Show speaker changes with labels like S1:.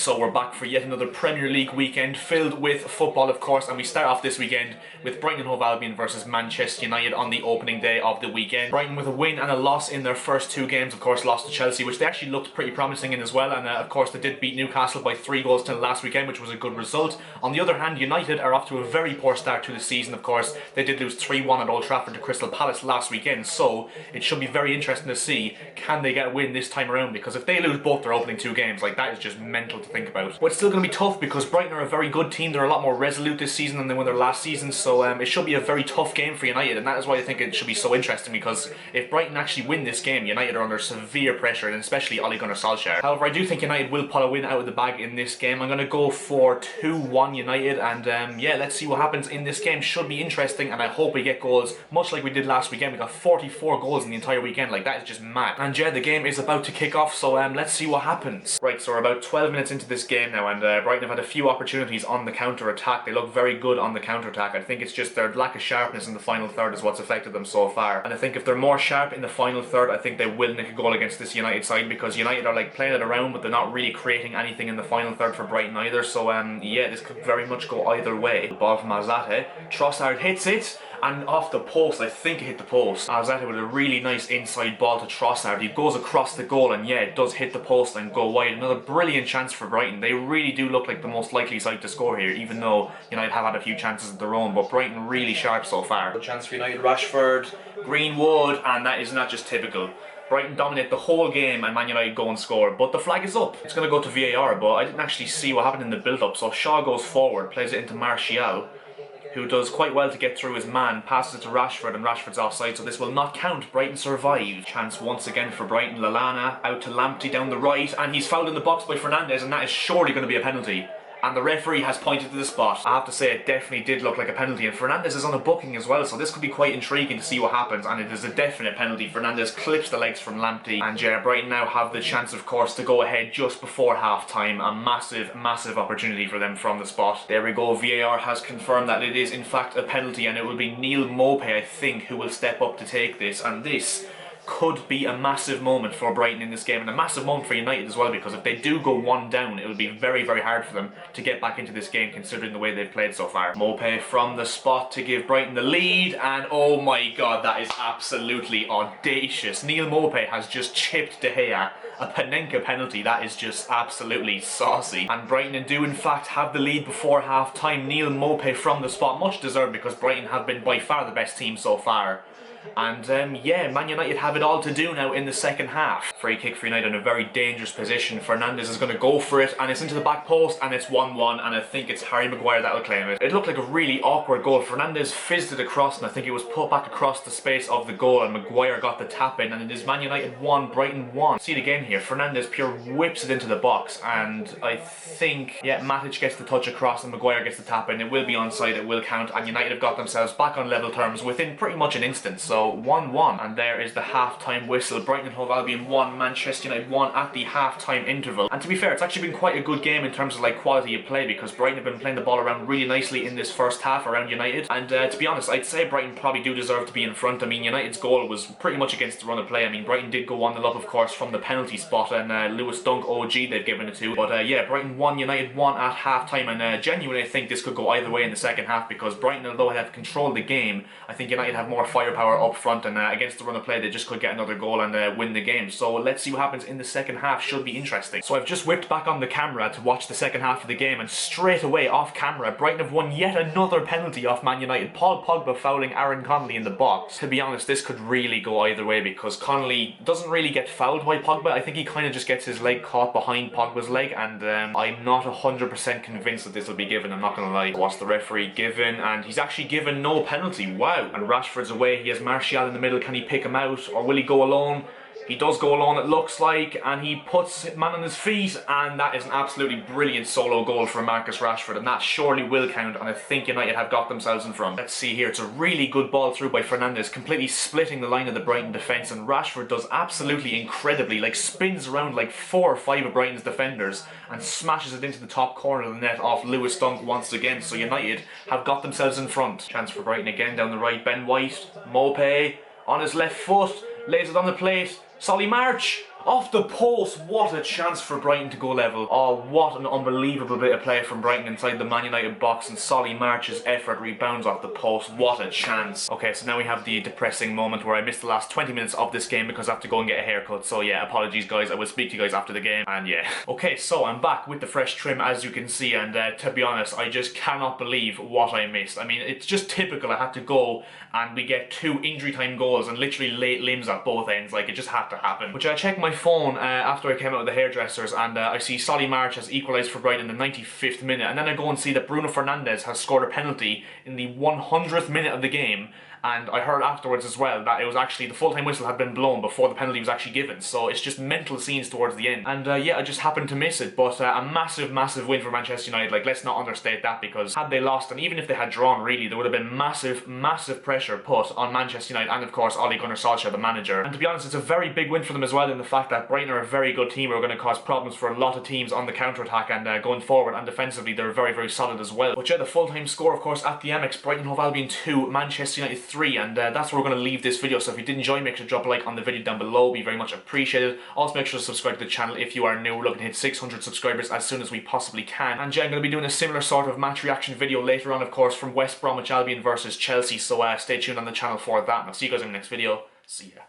S1: So we're back for yet another Premier League weekend filled with football, of course, and we start off this weekend with Brighton and Hove Albion versus Manchester United on the opening day of the weekend. Brighton with a win and a loss in their first two games, of course lost to Chelsea, which they actually looked pretty promising in as well, and of course they did beat Newcastle by 3-0 last weekend, which was a good result. On the other hand, United are off to a very poor start to the season, of course. They did lose 3-1 at Old Trafford to Crystal Palace last weekend, so it should be very interesting to see, can they get a win this time around, because if they lose both their opening two games, like, that is just mental to think about. But it's still going to be tough because Brighton are a very good team. They're a lot more resolute this season than they were their last season, so it should be a very tough game for United, and that is why I think it should be so interesting, because if Brighton actually win this game, United are under severe pressure, and especially Ole Gunnar Solskjaer. However, I do think United will pull a win out of the bag in this game. I'm going to go for 2-1 United, and yeah, let's see what happens in this game. Should be interesting, and I hope we get goals, much like we did last weekend. We got 44 goals in the entire weekend, like, that is just mad. And yeah, the game is about to kick off, so let's see what happens. Right, so we're about 12 minutes into this game now, and Brighton have had a few opportunities on the counter-attack. They look very good on the counter-attack. I think it's just their lack of sharpness in the final third is what's affected them so far. And I think if they're more sharp in the final third, I think they will nick a goal against this United side, because United are like playing it around, but they're not really creating anything in the final third for Brighton either. So yeah, this could very much go either way. The ball from Alzate. Trossard hits it, and off the post. I think it hit the post. Alzate with a really nice inside ball to Trossard. He goes across the goal, and yeah, it does hit the post and go wide. Another brilliant chance for Brighton. They really do look like the most likely side to score here, even though United have had a few chances of their own, but Brighton really sharp so far. Good chance for United. Rashford, Greenwood, and that is not just typical. Brighton dominate the whole game and Man United go and score, but the flag is up. It's going to go to VAR, but I didn't actually see what happened in the build-up. So Shaw goes forward, plays it into Martial, who does quite well to get through his man, passes it to Rashford, and Rashford's offside, so this will not count. Brighton survive. Chance once again for Brighton. Lallana out to Lamptey down the right, and he's fouled in the box by Fernandes, and that is surely going to be a penalty. And the referee has pointed to the spot. I have to say, it definitely did look like a penalty, and Fernandes is on a booking as well, so this could be quite intriguing to see what happens, and it is a definite penalty. Fernandes clips the legs from Lamptey, and yeah, Brighton now have the chance, of course, to go ahead just before half-time. A massive, massive opportunity for them from the spot. There we go. VAR has confirmed that it is in fact a penalty, and it will be Neal Maupay, I think, who will step up to take this, and this could be a massive moment for Brighton in this game, and a massive moment for United as well, because if they do go one down, it will be very, very hard for them to get back into this game, considering the way they've played so far. Maupay from the spot to give Brighton the lead, and oh my god, that is absolutely audacious. Neal Maupay has just chipped De Gea. A Panenka penalty. That is just absolutely saucy. And Brighton do in fact have the lead before half time. Neal Maupay from the spot, much deserved, because Brighton have been by far the best team so far. And yeah, Man United have it all to do now in the second half. Free kick for United in a very dangerous position. Fernandes is going to go for it, and it's into the back post, and it's 1-1, and I think it's Harry Maguire that will claim it. It looked like a really awkward goal. Fernandes fizzed it across, and I think it was put back across the space of the goal, and Maguire got the tap in, and it is Man United 1, Brighton 1. See it again here. Fernandes pure whips it into the box, and I think, yeah, Matic gets the touch across, and Maguire gets the tap in. It will be onside, it will count, and United have got themselves back on level terms within pretty much an instant. So 1-1, and there is the half-time whistle. Brighton and Hove Albion 1, Manchester United 1 at the half-time interval. And to be fair, it's actually been quite a good game in terms of like quality of play, because Brighton have been playing the ball around really nicely in this first half around United. And to be honest, I'd say Brighton probably do deserve to be in front. I mean, United's goal was pretty much against the run of play. I mean, Brighton did go 1-0 up, of course, from the penalty spot, and Lewis Dunk OG they've given it to. But yeah, Brighton 1, United 1 at half-time, and genuinely I think this could go either way in the second half, because Brighton, although they have controlled the game, I think United have more firepower up front, and against the run of play they just could get another goal and win the game. So let's see what happens in the second half. Should be interesting. So I've just whipped back on the camera to watch the second half of the game, and straight away off camera Brighton have won yet another penalty off Man United. Paul Pogba fouling Aaron Connolly in the box. To be honest, this could really go either way, because Connolly doesn't really get fouled by Pogba. I think he kind of just gets his leg caught behind Pogba's leg, and I'm not 100% convinced that this will be given, I'm not gonna lie. What's the referee given? And he's actually given no penalty. Wow. And Rashford's away. He has Martial in the middle. Can he pick him out, or will he go alone? He does go alone, it looks like, and he puts man on his feet, and that is an absolutely brilliant solo goal from Marcus Rashford, and that surely will count, and I think United have got themselves in front. Let's see here, it's a really good ball through by Fernandes, completely splitting the line of the Brighton defence, and Rashford does absolutely incredibly, like spins around like 4 or 5 of Brighton's defenders, and smashes it into the top corner of the net off Lewis Dunk once again, so United have got themselves in front. Chance for Brighton again down the right, Ben White, Maupay, on his left foot, lays it on the plate, Solly March! Off the post, what a chance for Brighton to go level. Oh, what an unbelievable bit of play from Brighton inside the Man United box, and Solly March's effort rebounds off the post. What a chance. Okay, so now we have the depressing moment where I missed the last 20 minutes of this game because I have to go and get a haircut. So yeah, apologies guys, I will speak to you guys after the game, and yeah. Okay, so I'm back with the fresh trim as you can see, and to be honest, I just cannot believe what I missed. I mean, it's just typical. I had to go and we get 2 injury time goals and literally late limbs at both ends. Like, it just had to happen. Which I checked my phone after I came out of the hairdressers, and I see Solly March has equalised for Brighton in the 95th minute, and then I go and see that Bruno Fernandes has scored a penalty in the 100th minute of the game. And I heard afterwards as well that it was actually the full-time whistle had been blown before the penalty was actually given. So it's just mental scenes towards the end. And yeah, I just happened to miss it. But a massive, massive win for Manchester United. Like, let's not understate that, because had they lost, and even if they had drawn, really, there would have been massive, massive pressure put on Manchester United and, of course, Ole Gunnar Solskjaer, the manager. And to be honest, it's a very big win for them as well, in the fact that Brighton are a very good team who are going to cause problems for a lot of teams on the counter-attack and going forward. And defensively, they're very, very solid as well. But yeah, the full-time score, of course, at the Amex, Brighton Hove Albion 2, Manchester United 3. And that's where we're going to leave this video. So if you did enjoy, make sure to drop a like on the video down below. It'd be very much appreciated. Also make sure to subscribe to the channel if you are new. We're looking to hit 600 subscribers as soon as we possibly can. And yeah, I'm going to be doing a similar sort of match reaction video later on, of course, from West Bromwich Albion versus Chelsea. So stay tuned on the channel for that, and I'll see you guys in the next video. See ya.